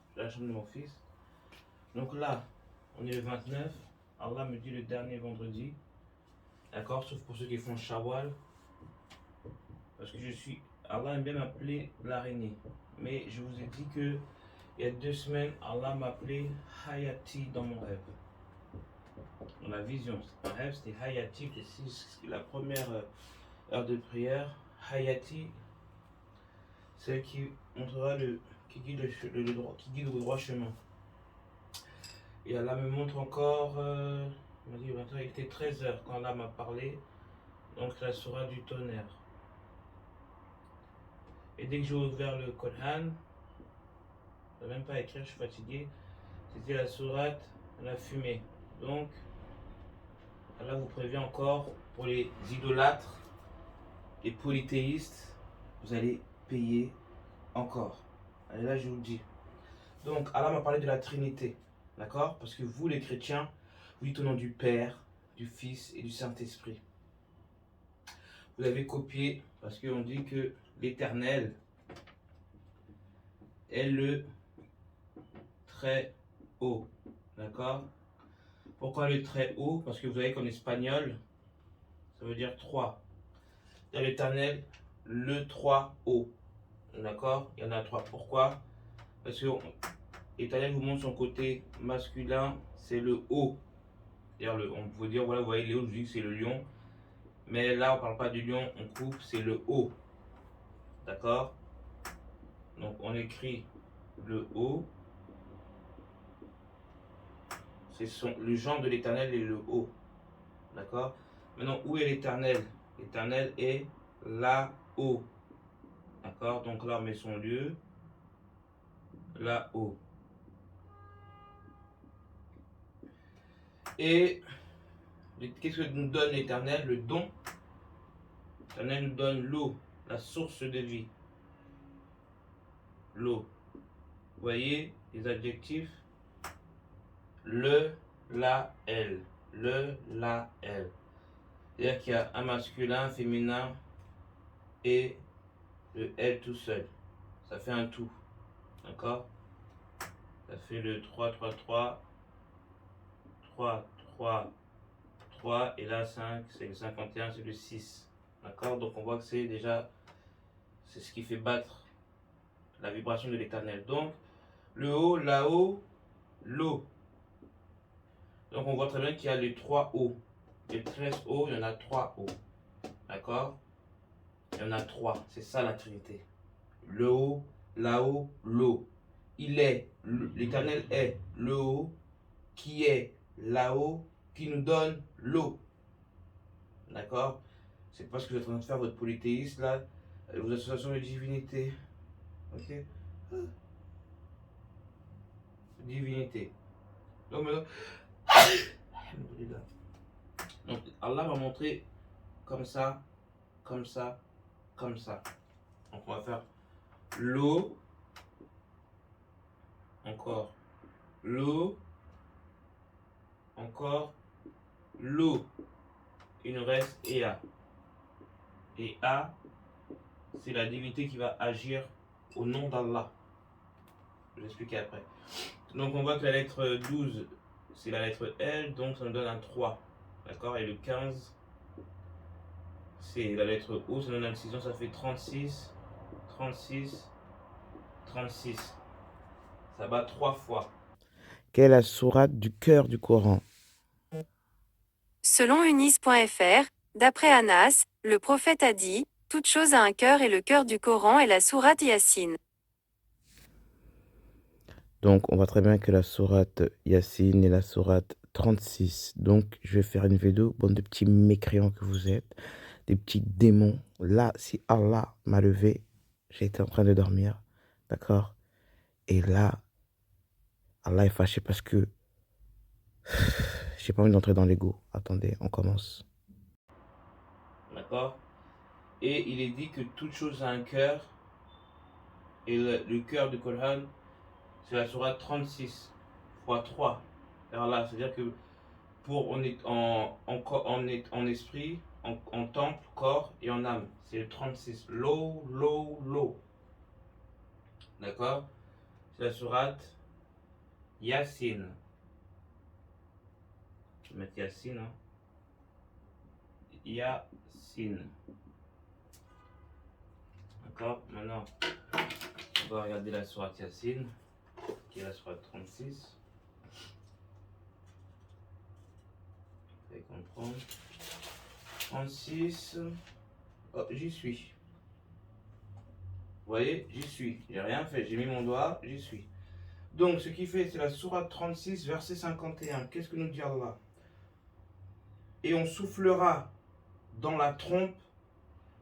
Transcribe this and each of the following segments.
Je suis à la chambre de mon fils. Donc là, on est le 29. Allah me dit le dernier vendredi. D'accord? Sauf pour ceux qui font Shawwal. Parce que je suis. Allah aime bien m'appeler l'araignée. Mais je vous ai dit que il y a 2 semaines, Allah m'a appelé Hayati dans mon rêve. Dans la vision. Un rêve, c'était Hayati. C'est la première heure de prière. Hayati, celle qui montrera qui guide le droit chemin. Et Allah me montre encore, il m'a dit maintenant il était 13h quand Allah m'a parlé, donc la sourate du tonnerre. Et dès que j'ai ouvert le Coran, je ne vais même pas écrire, je suis fatigué, c'était la sourate la fumée. Donc, Allah vous prévient encore, pour les idolâtres, les polythéistes, vous allez payer encore. Allez là, je vous le dis. Donc, Allah m'a parlé de la Trinité, d'accord? Parce que vous, les chrétiens, vous dites au nom du Père, du Fils et du Saint-Esprit. Vous avez copié, parce qu'on dit que l'Éternel est le très haut, d'accord? Pourquoi le très haut? Parce que vous savez qu'en espagnol, ça veut dire 3. L'Éternel, le 3 haut, d'accord? Il y en a 3. Pourquoi? Parce que l'Éternel vous montre son côté masculin, c'est le haut. On peut dire, voilà, vous voyez, Léo, je dis que c'est le lion. Mais là, on ne parle pas du lion, on coupe, c'est le haut. D'accord? Donc, on écrit le haut. Le genre de l'Éternel est le haut. D'accord? Maintenant, où est l'Éternel? L'Éternel est là-haut. D'accord? Donc là, on met son lieu. Là-haut. Et qu'est-ce que nous donne l'Éternel? Le don. L'Éternel nous donne l'eau, la source de vie. L'eau. Vous voyez les adjectifs? Le, la, elle. Le, la, elle. C'est-à-dire qu'il y a un masculin, un féminin et le elle tout seul. Ça fait un tout. D'accord? Ça fait le 3, 3, 3. 3, 3, 3. Et là, 5, c'est le 51, c'est le 6. D'accord? Donc on voit que c'est déjà, c'est ce qui fait battre la vibration de l'Éternel. Donc, le haut, là-haut, l'eau. Donc on voit très bien qu'il y a les 3 hauts. Les 13 hauts, il y en a 3 hauts. D'accord? Il y en a 3. C'est ça la Trinité. Le haut, là-haut, l'eau. L'Éternel est le haut, qui est là-haut, qui nous donne l'eau. D'accord? C'est pas ce que vous êtes en train de faire, votre polythéisme là, vos associations de divinité. Ok? Divinité. Donc maintenant, donc Allah va montrer comme ça, comme ça, comme ça. Donc on va faire l'eau, encore l'eau, encore l'eau. Il nous reste Ea. Et A, c'est la divinité qui va agir au nom d'Allah. Je vais l'expliquer après. Donc on voit que la lettre 12, c'est la lettre L, donc ça nous donne un 3. D'accord? Et le 15, c'est la lettre O, ça donne un 6, ça fait 36, 36, 36. Ça bat 3 fois. Quelle est la sourate du cœur du Coran? Selon unis.fr, d'après Anas, le prophète a dit, toute chose a un cœur et le cœur du Coran est la sourate Yassine. Donc, on voit très bien que la sourate Yassine est la sourate 36. Donc, je vais faire une vidéo, bande de petits mécréants que vous êtes, des petits démons. Là, si Allah m'a levé, j'étais en train de dormir, d'accord? Et là, Allah est fâché parce que j'ai pas envie d'entrer dans l'ego. Attendez, on commence. D'accord? Et il est dit que toute chose a un cœur. Et le cœur du Coran, c'est la sourate 36 fois 3. Alors là, c'est-à-dire que on est en esprit, en temple, corps et en âme. C'est le 36. L'eau, l'eau, l'eau. D'accord? C'est la sourate Yassine. Je vais mettre Yassine. Hein. Yassine. D'accord. Maintenant, on va regarder la sourate Yassine, qui est la sourate 36. Vous allez comprendre. 36. Oh, j'y suis. Vous voyez, j'y suis. J'ai rien fait. J'ai mis mon doigt, j'y suis. Donc, ce qui fait, c'est la sourate 36, verset 51. Qu'est-ce que nous dit Allah? Et on soufflera dans la trompe,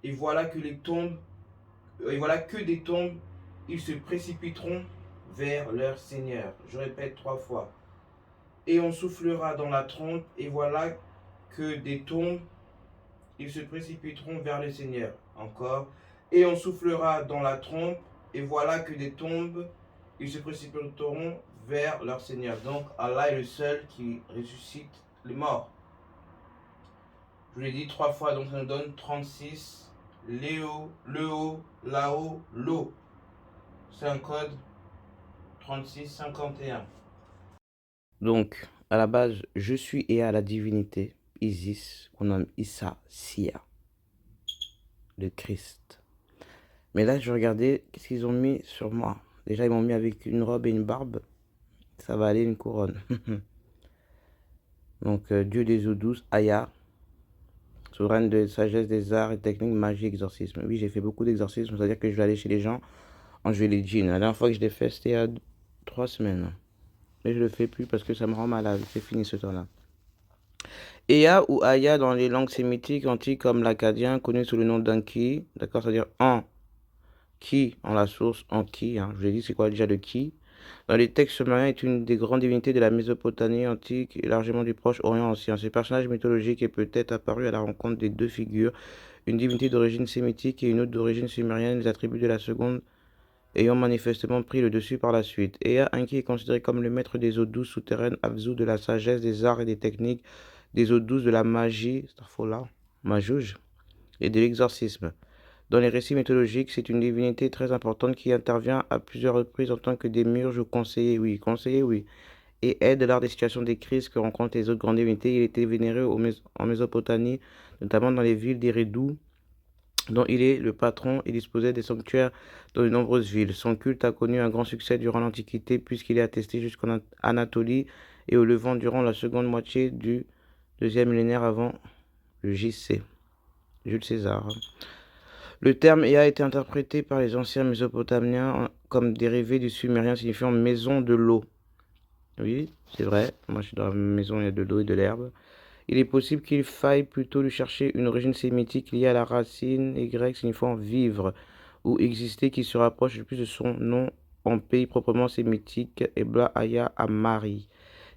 et voilà que les tombes, et voilà que des tombes, ils se précipiteront vers leur Seigneur. Je répète 3 fois. Et on soufflera dans la trompe, et voilà que des tombes, ils se précipiteront vers le Seigneur. Encore. Et on soufflera dans la trompe, et voilà que des tombes, ils se précipiteront vers leur Seigneur. Donc Allah est le seul qui ressuscite les morts. Je vous l'ai dit 3 fois, donc ça nous donne 36. Léo, le haut, là-haut, l'eau. C'est un code 3651. Donc, à la base, je suis et à la divinité, Isis, qu'on nomme Issa, Sia, le Christ. Mais là, je regardais, qu'est-ce qu'ils ont mis sur moi? Déjà, ils m'ont mis avec une robe et une barbe. Ça va aller, une couronne. Donc, Dieu des eaux douces, Aya, souveraine de sagesse des arts et techniques, magie, exorcisme. Oui, j'ai fait beaucoup d'exorcismes, c'est-à-dire que je vais aller chez les gens, enlever les djinns. La dernière fois que je l'ai fait, c'était il y a 3 semaines. Mais je le fais plus parce que ça me rend malade. C'est fini ce temps-là. Ea ou Aya dans les langues sémitiques antiques comme l'akkadien, connu sous le nom d'Enki, d'accord, c'est-à-dire en, qui, en la source, Enki, hein, je vous ai dit c'est quoi déjà le qui. Dans les textes sumériens est une des grandes divinités de la Mésopotamie antique et largement du Proche-Orient ancien. Ce personnage mythologique est peut-être apparu à la rencontre des deux figures, une divinité d'origine sémitique et une autre d'origine sumérienne, les attributs de la seconde ayant manifestement pris le dessus par la suite. Ea Enki est considéré comme le maître des eaux douces souterraines, Abzu de la sagesse, des arts et des techniques, des eaux douces de la magie, Majouj, et de l'exorcisme. Dans les récits mythologiques, c'est une divinité très importante qui intervient à plusieurs reprises en tant que démiurge ou conseiller, oui, et aide lors des situations de crise que rencontrent les autres grandes divinités. Il était vénéré en Mésopotamie, notamment dans les villes d'Eridu, dont il est le patron et disposait des sanctuaires dans de nombreuses villes. Son culte a connu un grand succès durant l'Antiquité puisqu'il est attesté jusqu'en Anatolie et au Levant durant la seconde moitié du deuxième millénaire avant le JC, Jules César. Le terme Ea a été interprété par les anciens Mésopotamiens comme dérivé du sumérien signifiant maison de l'eau. Oui, c'est vrai, moi je suis dans la maison, il y a de l'eau et de l'herbe. Il est possible qu'il faille plutôt lui chercher une origine sémitique liée à la racine grecque signifiant vivre ou exister qui se rapproche le plus de son nom en pays proprement sémitique, Ebla Aya Amari.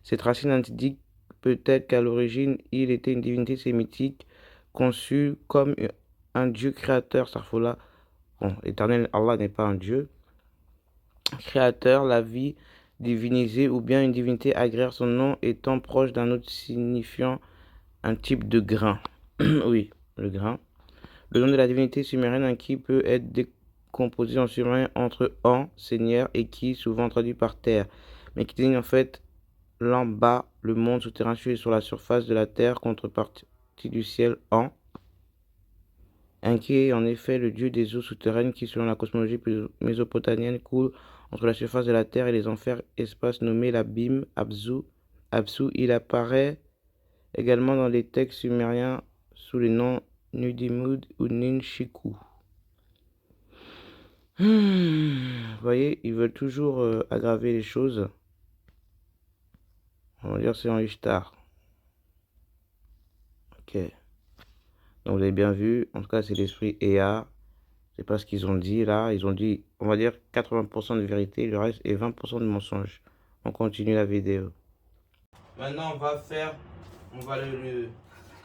Cette racine indique peut-être qu'à l'origine, il était une divinité sémitique conçue comme un dieu créateur, Sarfola. Bon, l'éternel Allah n'est pas un dieu. Créateur, la vie divinisée ou bien une divinité agraire, son nom étant proche d'un autre signifiant un type de grain. Oui, le grain. Le nom de la divinité sumérienne Enki peut être décomposé en sumérien entre En, Seigneur, et Ki, souvent traduit par terre, mais qui désigne en fait l'en bas, le monde souterrain situé sur la surface de la terre, contrepartie du ciel En. Enki est en effet le dieu des eaux souterraines qui, selon la cosmologie mésopotamienne, coule entre la surface de la terre et les enfers, espace nommé l'abîme, Abzu. Absu, il apparaît également dans les textes sumériens sous les noms Nudimud ou Ninshiku. Vous voyez, ils veulent toujours aggraver les choses. On va dire c'est en Ishtar. Ok. Donc vous avez bien vu, en tout cas c'est l'esprit Ea. C'est pas ce qu'ils ont dit là. Ils ont dit, on va dire 80% de vérité, le reste est 20% de mensonge. On continue la vidéo. Maintenant, on va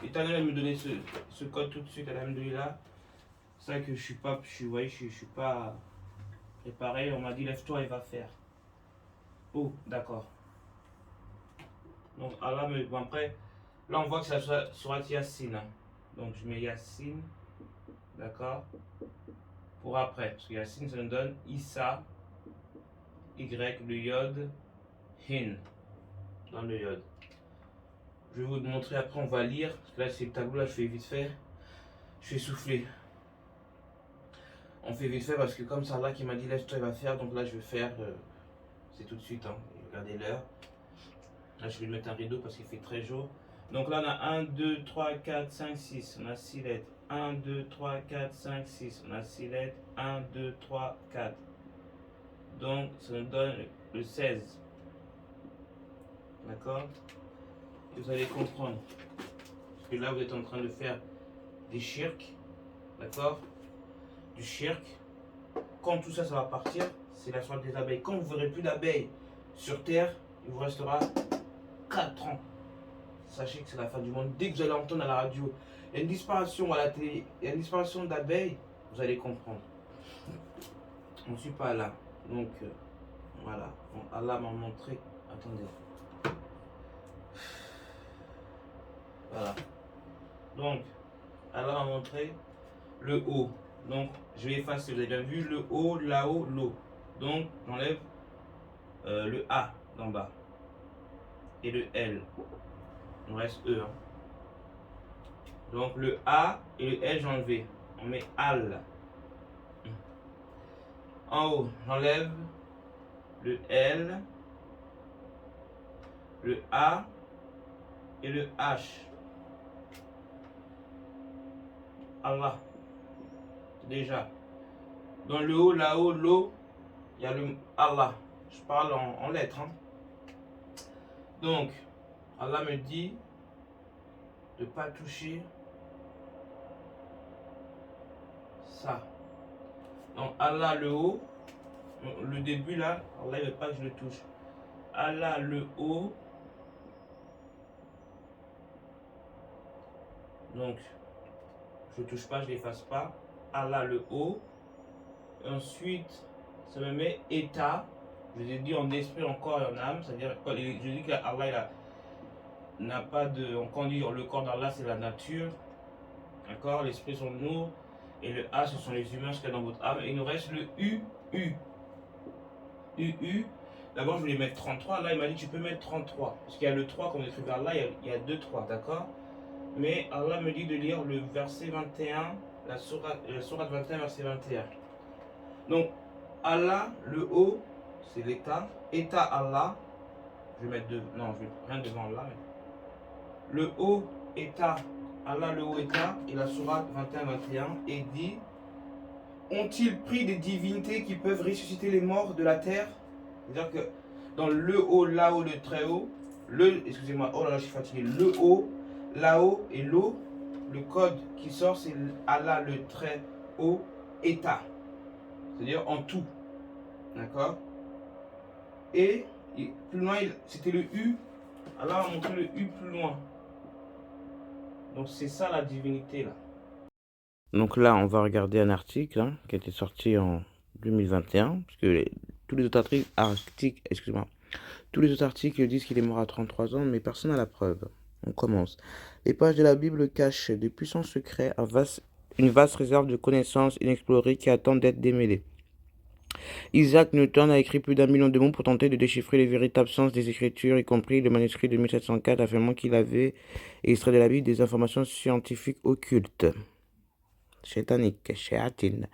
L'éternel va me donner ce code tout de suite, alhamdoulilah. C'est vrai que je suis pas préparé. On m'a dit, lève-toi et va faire. Oh, d'accord. Donc, Allah me. Bon, après, là, on voit que ça sera Yassine. Hein. Donc, je mets Yassine. D'accord. Pour après. Parce que Yassine, ça nous donne Issa, Y, le Yod, hin, dans le yod. Je vais vous montrer après, on va lire. Parce que là, c'est le tableau, là, je fais vite fait. Je fais souffler. On fait vite fait parce que comme ça, là, qui m'a dit lève-toi, il va faire. Donc là, je vais faire. C'est tout de suite. Hein. Regardez l'heure. Là, je vais mettre un rideau parce qu'il fait très chaud. Donc là, on a 1, 2, 3, 4, 5, 6. On a 6 lettres. 1, 2, 3, 4, 5, 6. On a 6 lettres. 1, 2, 3, 4. Donc, ça nous donne le 16. D'accord? Vous allez comprendre. Parce que là, vous êtes en train de faire des shirks. D'accord? Du shirk. Quand tout ça, ça va partir, c'est la soirée des abeilles. Quand vous ne verrez plus d'abeilles sur Terre, il vous restera 4 ans. Sachez que c'est la fin du monde. Dès que vous allez entendre à la radio, il y a une disparition à la télé, il y a une disparition d'abeilles, vous allez comprendre. On ne suit pas là. Donc, voilà. Bon, Allah m'a montré. Attendez. Voilà. Donc, Allah m'a montré le haut. Donc, je vais effacer. Vous avez bien vu le haut, là-haut, l'eau. Donc, j'enlève le A d'en bas. Et le L. Il nous reste E. Hein. Donc, le A et le L, j'ai enlevé. On met Al. En haut, j'enlève le L, le A et le H. Allah. Déjà. Dans le haut, là-haut, l'eau, il y a le Allah. Je parle en lettres. Hein. Donc, Allah me dit de ne pas toucher ça. Donc, Allah, le haut, le début là, Allah ne veut pas que je le touche. Allah, le haut. Donc, je ne touche pas, je ne l'efface pas. Allah, le haut. Et ensuite, ça me met état. Je vous ai dit en esprit, en corps et en âme. C'est-à-dire, je dis que Allah, n'a pas de. Quand on dit le corps d'Allah, c'est la nature. D'accord? L'esprit, son nous. Et le A, ce sont les humains, ce qu'il y a dans votre âme. Et il nous reste le U. D'abord, je voulais mettre 33. Là, il m'a dit tu peux mettre 33. Parce qu'il y a le 3, comme on écrit vers là, il y a 2 3. D'accord? Mais Allah me dit de lire le verset 21, la sourate 21, verset 21. Donc, Allah, le haut, c'est l'état. État Allah. Je vais mettre deux. Non, je vais rien devant là. Mais... Le haut, état. Allah, le haut état. Et la sourate 21-21. Et dit: ont-ils pris des divinités qui peuvent ressusciter les morts de la terre? C'est-à-dire que dans le haut, là-haut, le très haut, excusez-moi, oh là là, je suis fatigué. Le haut, là-haut et l'eau, le code qui sort, c'est Allah, le très haut état. C'est-à-dire en tout. D'accord? Et plus loin, c'était le U. Allah a montré le U plus loin. Donc c'est ça la divinité là. Donc là, on va regarder un article qui a été sorti en 2021, parce que tous les autres articles disent qu'il est mort à 33 ans, mais personne n'a la preuve. On commence. Les pages de la Bible cachent de puissants secrets, une vaste réserve de connaissances inexplorées qui attendent d'être démêlées. Isaac Newton a écrit plus d'1 million de mots pour tenter de déchiffrer les véritables sens des Écritures, y compris le manuscrit de 1704 affirmant qu'il avait extrait de la Bible des informations scientifiques occultes. Chétanique, chéatine.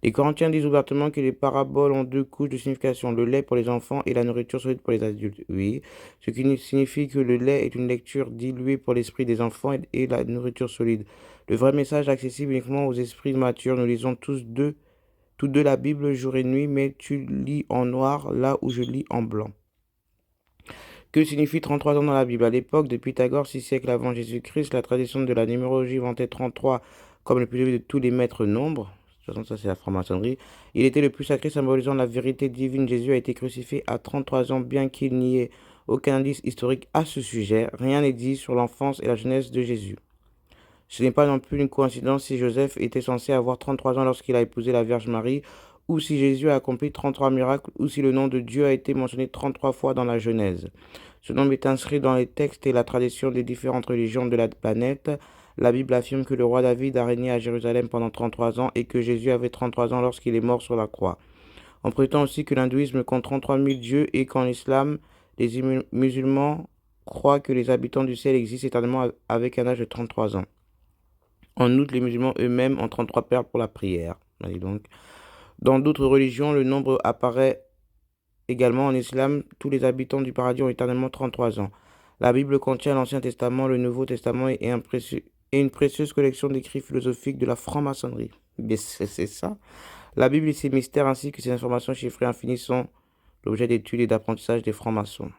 Les Corinthiens disent ouvertement que les paraboles ont 2 couches de signification, le lait pour les enfants et la nourriture solide pour les adultes. Oui, ce qui signifie que le lait est une lecture diluée pour l'esprit des enfants et la nourriture solide. Le vrai message accessible uniquement aux esprits matures. Nous lisons tous deux la Bible jour et nuit, mais tu lis en noir là où je lis en blanc. Que signifie 33 ans dans la Bible? À l'époque de Pythagore, 6 siècles avant Jésus-Christ, la tradition de la numérologie vantait 33 comme le plus élevé de tous les maîtres nombres. De toute façon, ça c'est la franc-maçonnerie. Il était le plus sacré, symbolisant la vérité divine. Jésus a été crucifié à 33 ans, bien qu'il n'y ait aucun indice historique à ce sujet. Rien n'est dit sur l'enfance et la jeunesse de Jésus. Ce n'est pas non plus une coïncidence si Joseph était censé avoir 33 ans lorsqu'il a épousé la Vierge Marie, ou si Jésus a accompli 33 miracles, ou si le nom de Dieu a été mentionné 33 fois dans la Genèse. Ce nombre est inscrit dans les textes et la tradition des différentes religions de la planète. La Bible affirme que le roi David a régné à Jérusalem pendant 33 ans et que Jésus avait 33 ans lorsqu'il est mort sur la croix. On prétend aussi que l'hindouisme compte 33 000 dieux et qu'en islam, Les musulmans croient que les habitants du ciel existent éternellement avec un âge de 33 ans. En outre, les musulmans eux-mêmes ont 33 pères pour la prière. Allez donc. Dans d'autres religions, le nombre apparaît également en islam. Tous les habitants du paradis ont éternellement 33 ans. La Bible contient l'Ancien Testament, le Nouveau Testament et une précieuse collection d'écrits philosophiques de la franc-maçonnerie. Mais c'est ça. La Bible et ses mystères ainsi que ses informations chiffrées infinies sont l'objet d'études et d'apprentissage des francs-maçons.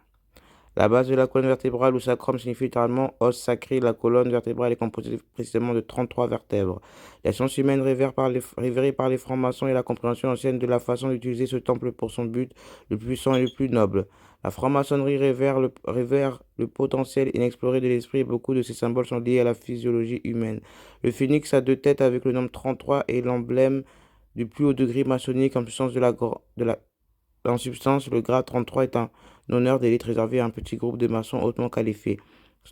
La base de la colonne vertébrale ou sacrum signifie littéralement os sacré. La colonne vertébrale est composée précisément de 33 vertèbres. La science humaine révérée par les francs-maçons et la compréhension ancienne de la façon d'utiliser ce temple pour son but le plus puissant et le plus noble. La franc-maçonnerie révère le potentiel inexploré de l'esprit et beaucoup de ces symboles sont liés à la physiologie humaine. Le phénix a 2 têtes avec le nombre 33 et l'emblème du plus haut degré maçonnique en substance en substance, le grade 33 est un honneur d'élite réservé à un petit groupe de maçons hautement qualifiés.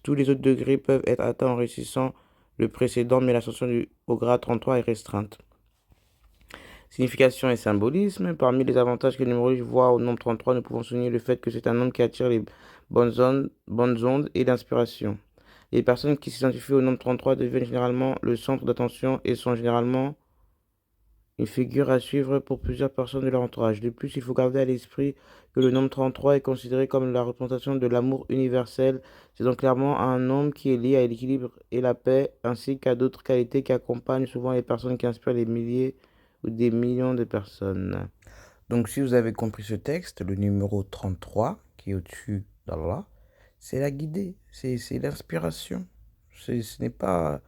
Tous les autres degrés peuvent être atteints en réussissant le précédent, mais l'ascension au grade 33 est restreinte. Signification et symbolisme. Parmi les avantages que les numérologistes voient au nombre 33, nous pouvons souligner le fait que c'est un nombre qui attire les bonnes ondes et l'inspiration. Les personnes qui s'identifient au nombre 33 deviennent généralement le centre d'attention et sont généralement une figure à suivre pour plusieurs personnes de leur entourage. De plus, il faut garder à l'esprit que le nombre 33 est considéré comme la représentation de l'amour universel. C'est donc clairement un nombre qui est lié à l'équilibre et la paix, ainsi qu'à d'autres qualités qui accompagnent souvent les personnes qui inspirent les milliers ou des millions de personnes. Donc, si vous avez compris ce texte, le numéro 33, qui est au-dessus d'Allah, c'est la guidée, c'est l'inspiration. Ce n'est pas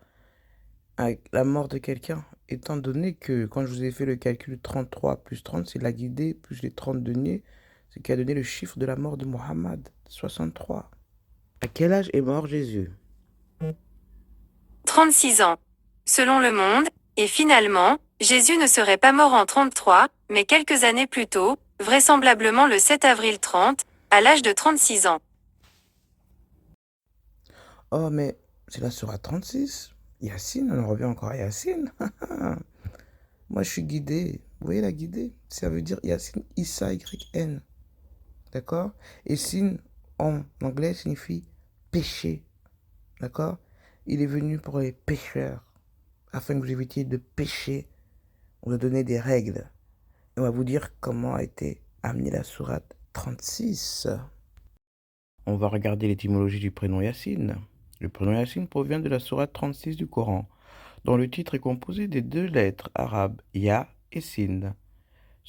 la mort de quelqu'un. Étant donné que quand je vous ai fait le calcul 33 plus 30, c'est la guidée plus les 30 deniers, ce qui a donné le chiffre de la mort de Mohammed, 63. À quel âge est mort Jésus? 36 ans. Selon Le Monde, et finalement, Jésus ne serait pas mort en 33, mais quelques années plus tôt, vraisemblablement le 7 avril 30, à l'âge de 36 ans. Oh, mais c'est la sourate 36. Yassine, on en revient encore à Yassine. Moi, je suis guidé. Vous voyez la guidée? Ça veut dire Yassine, Issa, Y-N. D'accord? Et Sin, en anglais, signifie péché. D'accord? Il est venu pour les pécheurs. Afin que vous évitiez de pécher, on va donner des règles. Et on va vous dire comment a été amenée la sourate 36. On va regarder l'étymologie du prénom Yassine. Le prénom Yassine provient de la sourate 36 du Coran, dont le titre est composé des 2 lettres arabes Ya et Sin.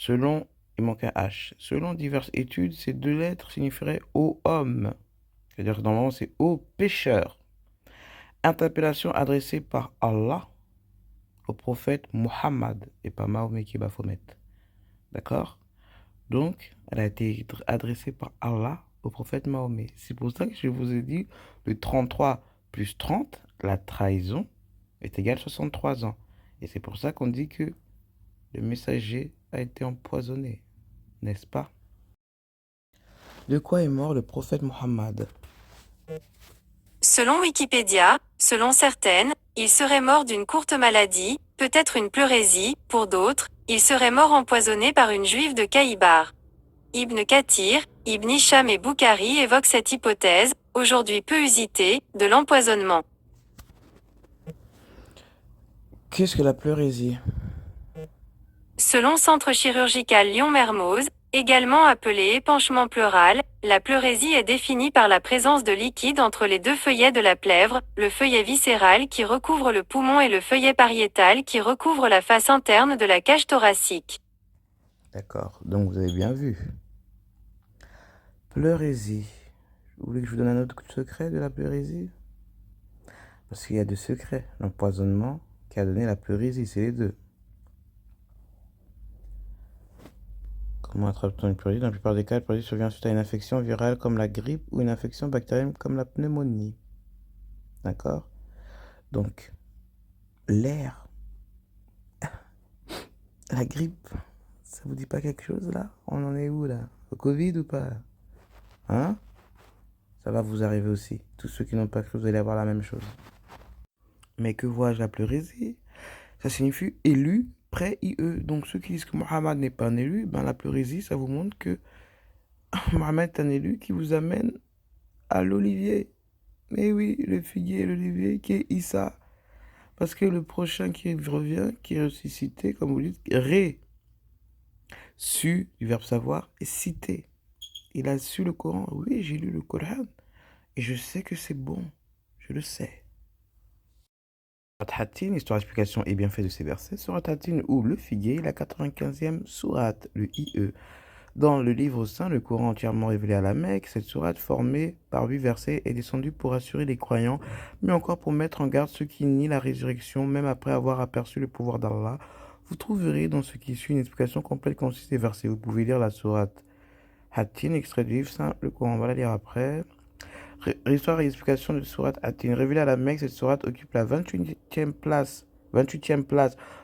Il manque un H. Selon diverses études, ces 2 lettres signifieraient ô homme. C'est-à-dire que normalement c'est ô pécheur. Interpellation adressée par Allah au prophète Muhammad et pas Mahomet qui est Baphomet. D'accord? Donc, elle a été adressée par Allah au prophète Mahomet. C'est pour ça que je vous ai dit le 33 plus 30, la trahison, est égale à 63 ans. Et c'est pour ça qu'on dit que le messager a été empoisonné, n'est-ce pas? De quoi est mort le prophète Muhammad? Selon Wikipédia, selon certaines, il serait mort d'une courte maladie, peut-être une pleurésie, pour d'autres, il serait mort empoisonné par une juive de Kaïbar. Ibn Kathir, Ibn Hisham et Boukhari évoquent cette hypothèse, aujourd'hui peu usitée, de l'empoisonnement. Qu'est-ce que la pleurésie? Selon Centre chirurgical Lyon-Mermoz, également appelé épanchement pleural, la pleurésie est définie par la présence de liquide entre les 2 feuillets de la plèvre, le feuillet viscéral qui recouvre le poumon et le feuillet pariétal qui recouvre la face interne de la cage thoracique. D'accord, donc vous avez bien vu. Pleurésie. Vous voulez que je vous donne un autre secret de la pleurésie? Parce qu'il y a 2 secrets. L'empoisonnement qui a donné la pleurésie, c'est les 2. Comment attrape-t-on une pleurésie? Dans la plupart des cas, la pleurésie survient suite à une infection virale comme la grippe ou une infection bactérienne comme la pneumonie. D'accord? Donc, l'air, la grippe, ça vous dit pas quelque chose là? On en est où là? Au Covid ou pas? Hein? Ça va vous arriver aussi. Tous ceux qui n'ont pas cru, vous allez avoir la même chose. Mais que vois-je, la pleurésie? Ça signifie élu, près IE. Donc ceux qui disent que Mohammed n'est pas un élu, ben la pleurésie, ça vous montre que Mohamed est un élu qui vous amène à l'olivier. Mais oui, le figuier et l'olivier qui est Issa. Parce que le prochain qui revient, qui est ressuscité, comme vous dites, su, du verbe savoir, et cité. Il a su le Coran. Oui, j'ai lu le Coran. Et je sais que c'est bon. Je le sais. Surat Hatin, histoire, explication et bienfait de ces versets. Surat Hatin ou le figuier, la 95e sourate, le IE. Dans le livre saint, le Coran entièrement révélé à la Mecque, cette sourate formée par 8 versets est descendue pour assurer les croyants, mais encore pour mettre en garde ceux qui nient la résurrection, même après avoir aperçu le pouvoir d'Allah. Vous trouverez dans ce qui suit une explication complète concise des versets. Vous pouvez lire la sourate Hatin, extrait du livre saint, le Coran, on va la lire après. Histoire et explication de sourate Hatin. Révélée à la Mecque, cette sourate occupe la 28e place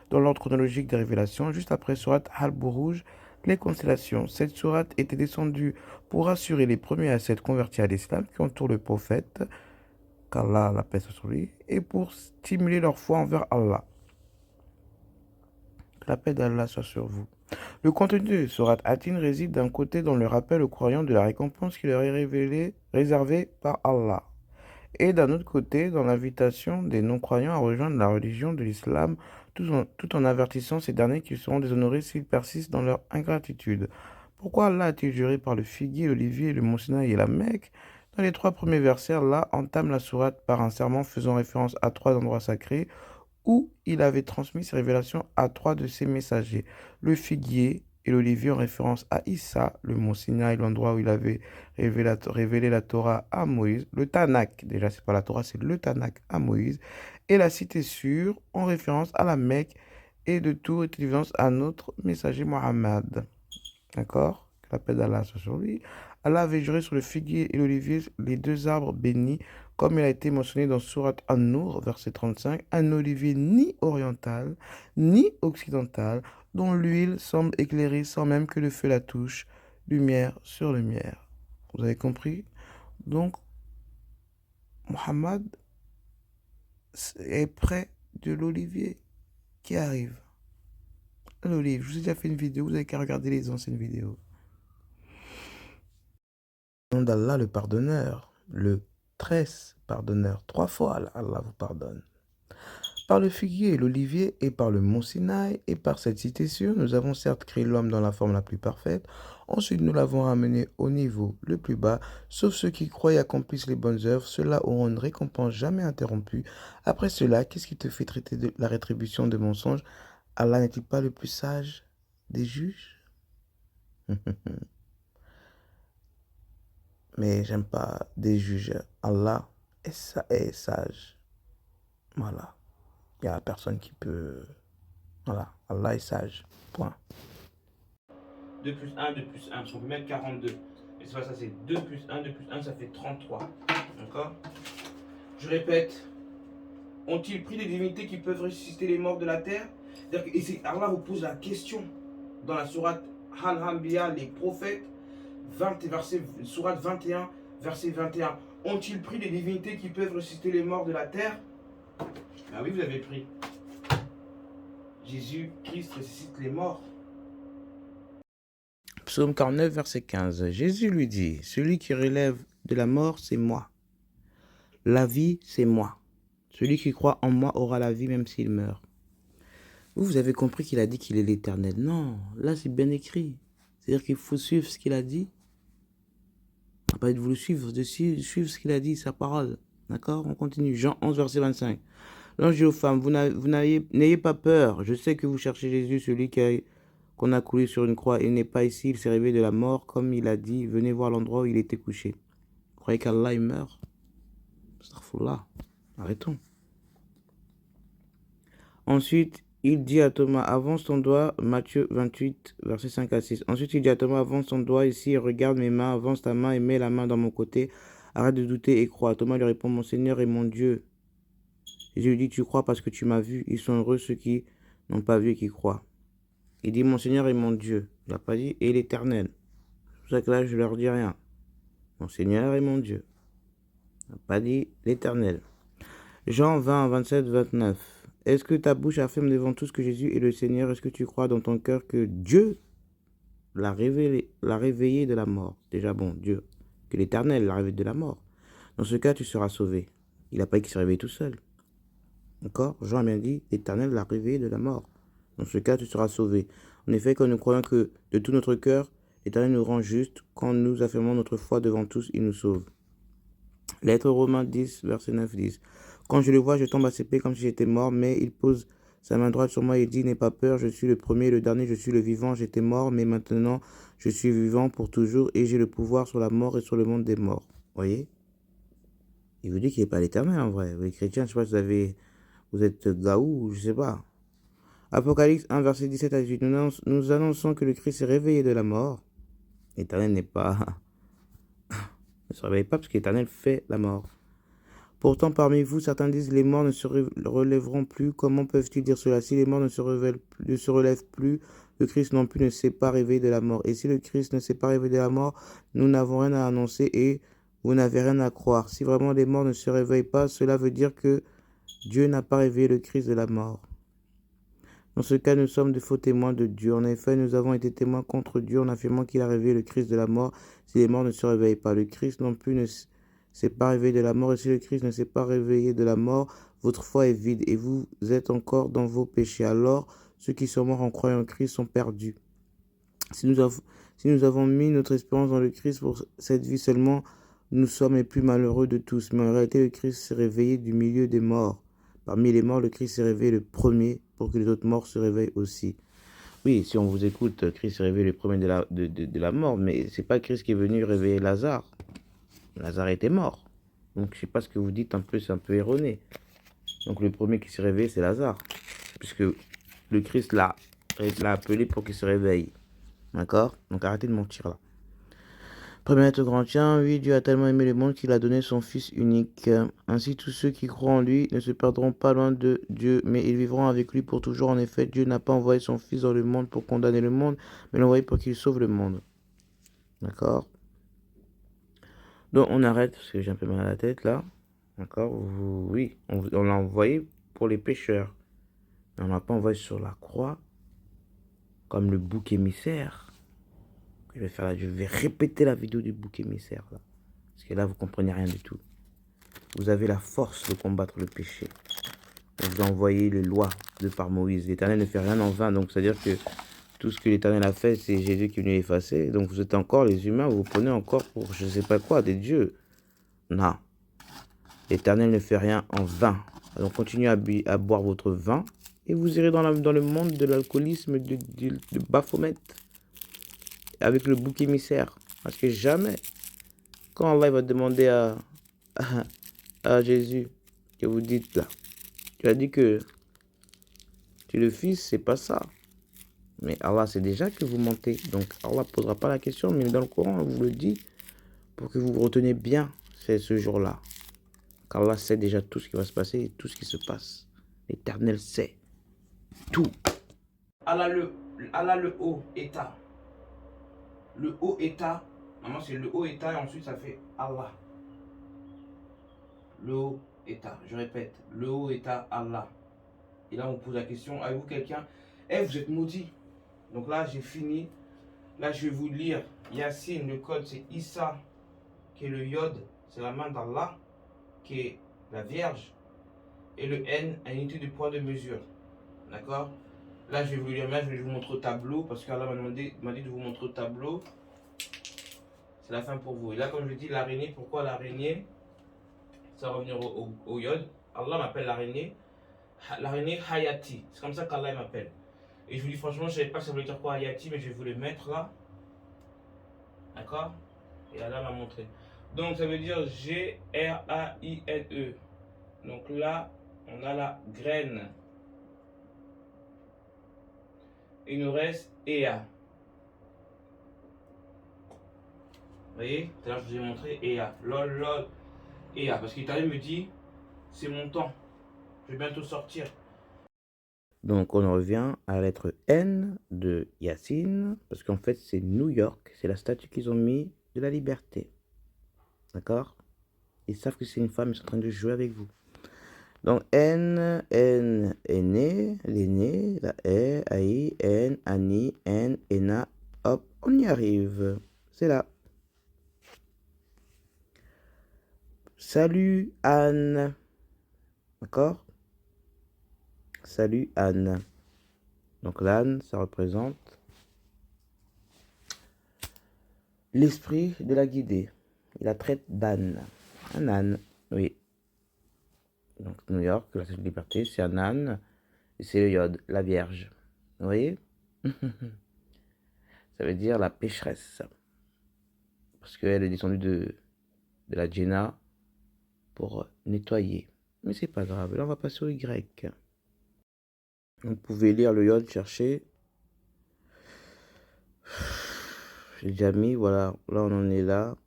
dans l'ordre chronologique des révélations, juste après sourate Al-Buruj, les constellations. Cette sourate était descendue pour assurer les premiers ascètes convertis à l'islam qui entourent le prophète, qu'Allah la paix soit sur lui, et pour stimuler leur foi envers Allah. Que la paix d'Allah soit sur vous. Le contenu de sourate Hatin réside d'un côté dans le rappel aux croyants de la récompense qui leur est réservée par Allah, et d'un autre côté dans l'invitation des non-croyants à rejoindre la religion de l'islam, tout en avertissant ces derniers qu'ils seront déshonorés s'ils persistent dans leur ingratitude. Pourquoi Allah a-t-il juré par le figuier, l'olivier, le mont Sinaï et la Mecque? Dans les 3 premiers versets, Allah entame la sourate par un serment faisant référence à 3 endroits sacrés où il avait transmis ses révélations à 3 de ses messagers. Le figuier et l'olivier en référence à Issa, le mont Sinaï, l'endroit où il avait révélé la Torah à Moïse, le Tanakh, déjà c'est pas la Torah, c'est le Tanakh à Moïse, et la cité sûre en référence à la Mecque et de toute évidence à notre messager Mohammed. D'accord? Que la paix d'Allah soit sur lui. Allah avait juré sur le figuier et l'olivier, les 2 arbres bénis, comme il a été mentionné dans Sourate An-Nur, verset 35, un olivier ni oriental, ni occidental, dont l'huile semble éclairer sans même que le feu la touche, lumière sur lumière. Vous avez compris? Donc, Mohammed est près de l'olivier qui arrive. L'olive, je vous ai déjà fait une vidéo, vous avez qu'à regarder les anciennes vidéos. Nom d'Allah, le pardonneur, le très pardonneur, 3 fois Allah vous pardonne. Par le figuier et l'olivier, et par le mont Sinaï, et par cette cité sûre, nous avons certes créé l'homme dans la forme la plus parfaite, ensuite nous l'avons ramené au niveau le plus bas, sauf ceux qui croient et accomplissent les bonnes œuvres, ceux-là auront une récompense jamais interrompue. Après cela, qu'est-ce qui te fait traiter de la rétribution de mensonge? Allah n'est-il pas le plus sage des juges? Mais j'aime pas des juges. Allah est sage. Voilà. Il n'y a personne qui peut... Voilà. Allah est sage. Point. 2 plus 1, 2 plus 1, parce qu'on peut mettre 42. Et c'est pas ça, c'est 2 plus 1, 2 plus 1, ça fait 33. D'accord? Je répète. Ont-ils pris des divinités qui peuvent ressusciter les morts de la terre? Et Allah vous pose la question dans la sourate Al-Anbiya, les prophètes, sourate 21, verset 21. Ont-ils pris des divinités qui peuvent ressusciter les morts de la terre? Ah oui, vous avez pris. Jésus-Christ ressuscite les morts. Psaume 49, verset 15. Jésus lui dit, celui qui relève de la mort, c'est moi. La vie, c'est moi. Celui qui croit en moi aura la vie même s'il meurt. Vous avez compris qu'il a dit qu'il est l'Éternel. Non, là c'est bien écrit. C'est-à-dire qu'il faut suivre ce qu'il a dit. On n'a pas dit de vous le suivre, de suivre ce qu'il a dit, sa parole. D'accord? On continue. Jean 11, verset 25. L'ange dit aux femmes, n'ayez pas peur. Je sais que vous cherchez Jésus, celui qu'on a coulé sur une croix. Il n'est pas ici, il s'est réveillé de la mort. Comme il a dit, venez voir l'endroit où il était couché. Vous croyez qu'Allah, il meurt? Astaghfirullah. Arrêtons. Ensuite, il dit à Thomas, avance ton doigt, Matthieu 28, versets 5 à 6. Ensuite, il dit à Thomas, avance ton doigt ici, et regarde mes mains, avance ta main et mets la main dans mon côté. Arrête de douter et crois. Thomas lui répond, mon Seigneur et mon Dieu. Jésus lui dit, tu crois parce que tu m'as vu. Ils sont heureux ceux qui n'ont pas vu et qui croient. Il dit, mon Seigneur et mon Dieu. Il n'a pas dit, et l'Éternel. C'est pour ça que là, je leur dis rien. Mon Seigneur et mon Dieu. Il n'a pas dit l'Éternel. Jean 20, 27, 29. Est-ce que ta bouche affirme devant tous que Jésus est le Seigneur? Est-ce que tu crois dans ton cœur que Dieu l'a réveillé de la mort. Déjà, bon, Dieu, que l'Éternel l'a réveillé de la mort. Dans ce cas, tu seras sauvé. Il n'a pas dit qu'il s'est réveillé tout seul. D'accord? Jean a bien dit, l'Éternel l'a réveillé de la mort. Dans ce cas, tu seras sauvé. En effet, quand nous croyons que de tout notre cœur, l'Éternel nous rend juste, quand nous affirmons notre foi devant tous, il nous sauve. Lettre Romains 10, verset 9, 10. Quand je le vois, je tombe à ses pieds comme si j'étais mort, mais il pose sa main droite sur moi et dit, n'aie pas peur, je suis le premier et le dernier, je suis le vivant, j'étais mort, mais maintenant je suis vivant pour toujours et j'ai le pouvoir sur la mort et sur le monde des morts. Voyez? Il vous dit qu'il n'est pas l'Éternel en vrai. Les chrétiens, je sais pas si vous êtes gaou, je sais pas. Apocalypse 1, verset 17 à 18. Nous annonçons que le Christ est réveillé de la mort. L'Éternel n'est pas... ne se réveille pas parce que l'Éternel fait la mort. Pourtant, parmi vous, certains disent, les morts ne se relèveront plus. Comment peuvent-ils dire cela? Si les morts ne se relèvent plus, le Christ non plus ne s'est pas réveillé de la mort. Et si le Christ ne s'est pas réveillé de la mort, nous n'avons rien à annoncer et vous n'avez rien à croire. Si vraiment les morts ne se réveillent pas, cela veut dire que Dieu n'a pas réveillé le Christ de la mort. Dans ce cas, nous sommes de faux témoins de Dieu. En effet, nous avons été témoins contre Dieu en affirmant qu'il a réveillé le Christ de la mort si les morts ne se réveillent pas. Le Christ non plus ne s'est pas réveillé de la mort. Et si le Christ ne s'est pas réveillé de la mort, votre foi est vide et vous êtes encore dans vos péchés. Alors, ceux qui sont morts en croyant en Christ sont perdus. Si nous avons mis notre espérance dans le Christ pour cette vie seulement, nous sommes les plus malheureux de tous. Mais en réalité, le Christ s'est réveillé du milieu des morts. Parmi les morts, le Christ s'est réveillé le premier pour que les autres morts se réveillent aussi. Oui, si on vous écoute, Christ s'est réveillé le premier de la mort, mais c'est pas Christ qui est venu réveiller Lazare. Lazare était mort. Donc je sais pas ce que vous dites, c'est un peu erroné. Donc le premier qui s'est réveillé, c'est Lazare. Puisque le Christ l'a appelé pour qu'il se réveille. D'accord? Donc arrêtez de mentir là. 1 Corinthiens, oui, Dieu a tellement aimé le monde qu'il a donné son Fils unique. Ainsi, tous ceux qui croient en lui ne se perdront pas loin de Dieu, mais ils vivront avec lui pour toujours. En effet, Dieu n'a pas envoyé son Fils dans le monde pour condamner le monde, mais l'a envoyé pour qu'il sauve le monde. D'accord? Donc, on arrête, parce que j'ai un peu mal à la tête, là. D'accord? Oui, on l'a envoyé pour les pécheurs. Mais on l'a pas envoyé sur la croix, comme le bouc émissaire. Je vais répéter la vidéo du bouc émissaire là. Parce que là vous comprenez rien du tout. Vous avez la force de combattre le péché. On vous a envoyé les lois de par Moïse. L'Éternel ne fait rien en vain. Donc c'est à dire que tout ce que l'Éternel a fait, c'est Jésus qui est venu effacer. Donc vous êtes encore les humains, vous vous prenez encore pour je sais pas quoi, des dieux. Non. L'Éternel ne fait rien en vain. Donc continuez à boire votre vin et vous irez dans le monde de l'alcoolisme, de Baphomet. Avec le bouc émissaire. Parce que jamais, quand Allah va demander à Jésus, que vous dites là, tu as dit que tu es le fils, c'est pas ça. Mais Allah sait déjà que vous mentez. Donc Allah ne posera pas la question, mais dans le Coran, on vous le dit pour que vous vous reteniez bien ce jour-là. Car Allah sait déjà tout ce qui va se passer et tout ce qui se passe. L'Éternel sait tout. Allah le haut état. Le haut état, normalement c'est le haut état et ensuite ça fait Allah. Le haut état, je répète, le haut état Allah. Et là on pose la question, avez-vous quelqu'un? Vous êtes maudit. Donc là j'ai fini. Là je vais vous lire Yassine, le code c'est Issa, qui est le Yod, c'est la main d'Allah, qui est la Vierge. Et le N, une unité de poids de mesure. D'accord? Là, je vais vous lire, je vais vous montrer au tableau, parce qu'Allah m'a dit de vous montrer au tableau. C'est la fin pour vous. Et là, comme je dis, l'araignée, pourquoi l'araignée? Ça va revenir au Yod. Allah m'appelle l'araignée. L'araignée Hayati. C'est comme ça qu'Allah m'appelle. Et je vous dis franchement, je ne savais pas que ça voulait dire quoi Hayati, mais je vais vous le mettre là. D'accord? Et Allah m'a montré. Donc, ça veut dire G-R-A-I-N-E. Donc là, on a la graine. Il nous reste Ea. Vous voyez? Tout à l'heure, je vous ai montré Ea. Lol, lol. Ea. Parce qu'Italien me dit, c'est mon temps. Je vais bientôt sortir. Donc, on en revient à la lettre N de Yassine. Parce qu'en fait, c'est New York. C'est la statue qu'ils ont mis de la liberté. D'accord? Ils savent que c'est une femme. Ils sont en train de jouer avec vous. Donc, N, aîné, l'aîné, la E, AI, N, Ani, N, Ena, Hop, on y arrive. C'est là. Salut Anne. D'accord? Salut Anne. Donc l'âne, ça représente l'esprit de la guidée. Il la traite d'âne. Un âne, oui. Donc New York, la Statue de Liberté, c'est un âne. Et c'est le Yod, la Vierge. Vous voyez? Ça veut dire la pécheresse. Parce qu'elle est descendue de la Djéna pour nettoyer. Mais c'est pas grave. Là, on va passer au Y. Vous pouvez lire le Yod, chercher. J'ai déjà mis, voilà. Là, on en est là.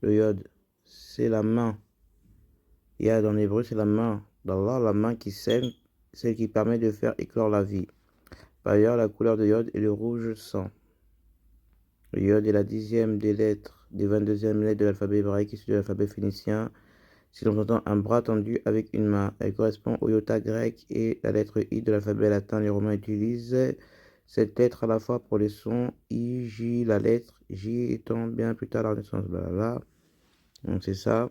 Le Yod, c'est la main. Yad en hébreu, c'est la main d'Allah, la main qui saigne, celle qui permet de faire éclore la vie. Par ailleurs, la couleur de Yod est le rouge sang. Le Yod est la 10e des lettres, des 22e lettres de l'alphabet hébraïque issu de l'alphabet phénicien. Si l'on entend un bras tendu avec une main, elle correspond au iota grec et la lettre I de l'alphabet latin. Les Romains utilisent cette lettre à la fois pour les sons I, J, la lettre J étant bien plus tard la Renaissance. Blablabla. Donc c'est ça.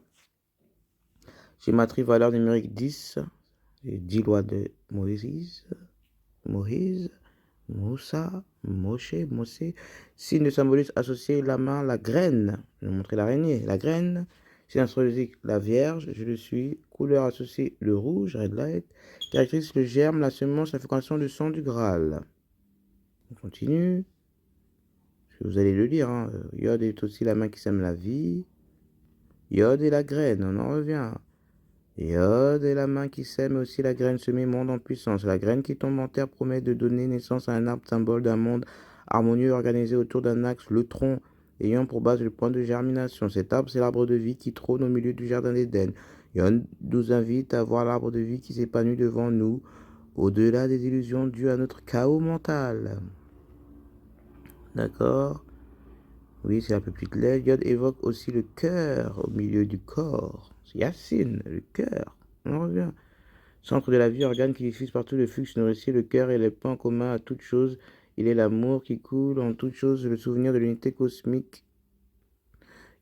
Gématrie valeur numérique 10. Les 10 lois de Moïse. Moussa, Moshe, Mosé. Signe de symbolisme associé, la main, la graine. Je vais vous montrer l'araignée. La graine. Signe astrologique, la Vierge. Je le suis. Couleur associée, le rouge, red light. Caractéristique, le germe, la semence, la fécondation, le sang du Graal. On continue. Vous allez le lire. Hein. Yod est aussi la main qui sème la vie. Yod est la graine. On en revient. Yod est la main qui sème, mais aussi la graine semée monde en puissance. La graine qui tombe en terre promet de donner naissance à un arbre symbole d'un monde harmonieux organisé autour d'un axe, le tronc, ayant pour base le point de germination. Cet arbre, c'est l'arbre de vie qui trône au milieu du jardin d'Éden. Yod nous invite à voir l'arbre de vie qui s'épanouit devant nous, au-delà des illusions dues à notre chaos mental. D'accord? Oui, c'est un peu plus clair. Yod évoque aussi le cœur au milieu du corps. C'est Yacine, le cœur. On revient. Centre de la vie, organe qui diffuse partout le flux nourricier. Le cœur est le point commun à toute chose. Il est l'amour qui coule en toute chose, le souvenir de l'unité cosmique.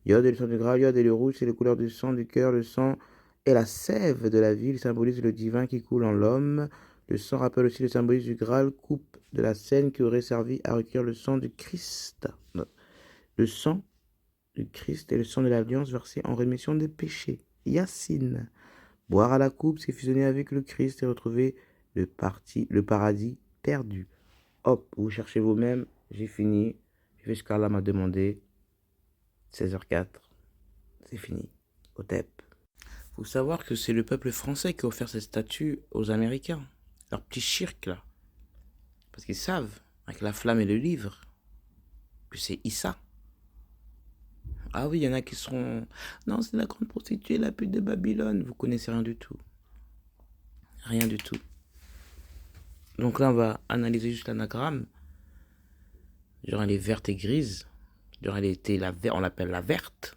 Yod est le sang du Graal. Yod est le rouge, c'est les couleurs du sang du cœur. Le sang est la sève de la vie. Il symbolise le divin qui coule en l'homme. Le sang rappelle aussi le symbolisme du Graal, coupe de la scène qui aurait servi à recueillir le sang du Christ. Le sang du Christ est le sang de l'alliance versé en rémission des péchés. Yacine. Boire à la coupe, c'est fusionner avec le Christ et retrouver le paradis perdu. Hop, vous cherchez vous-même. J'ai fini. J'ai fait ce qu'Allah m'a demandé. 16h04. C'est fini. Au TEP. Faut savoir que c'est le peuple français qui a offert cette statue aux Américains. Leur petit cirque là. Parce qu'ils savent, avec la flamme et le livre, que c'est Issa. Ah oui, il y en a qui seront... Non, c'est la grande prostituée, la pute de Babylone. Vous connaissez rien du tout. Rien du tout. Donc là, on va analyser juste l'anagramme. Genre, elle est verte et grise. Genre, elle était on l'appelle la verte.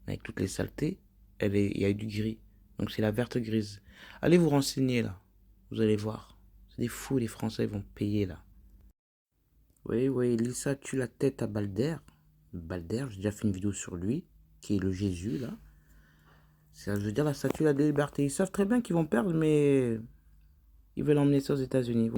Avec toutes les saletés. Il y a eu du gris. Donc, c'est la verte grise. Allez vous renseigner, là. Vous allez voir. C'est des fous, les Français vont payer, là. Oui, Lisa tue la tête à Balder. Balder, j'ai déjà fait une vidéo sur lui, qui est le Jésus, là. Ça veut dire la statue de la liberté. Ils savent très bien qu'ils vont perdre, mais ils veulent emmener ça aux États-Unis.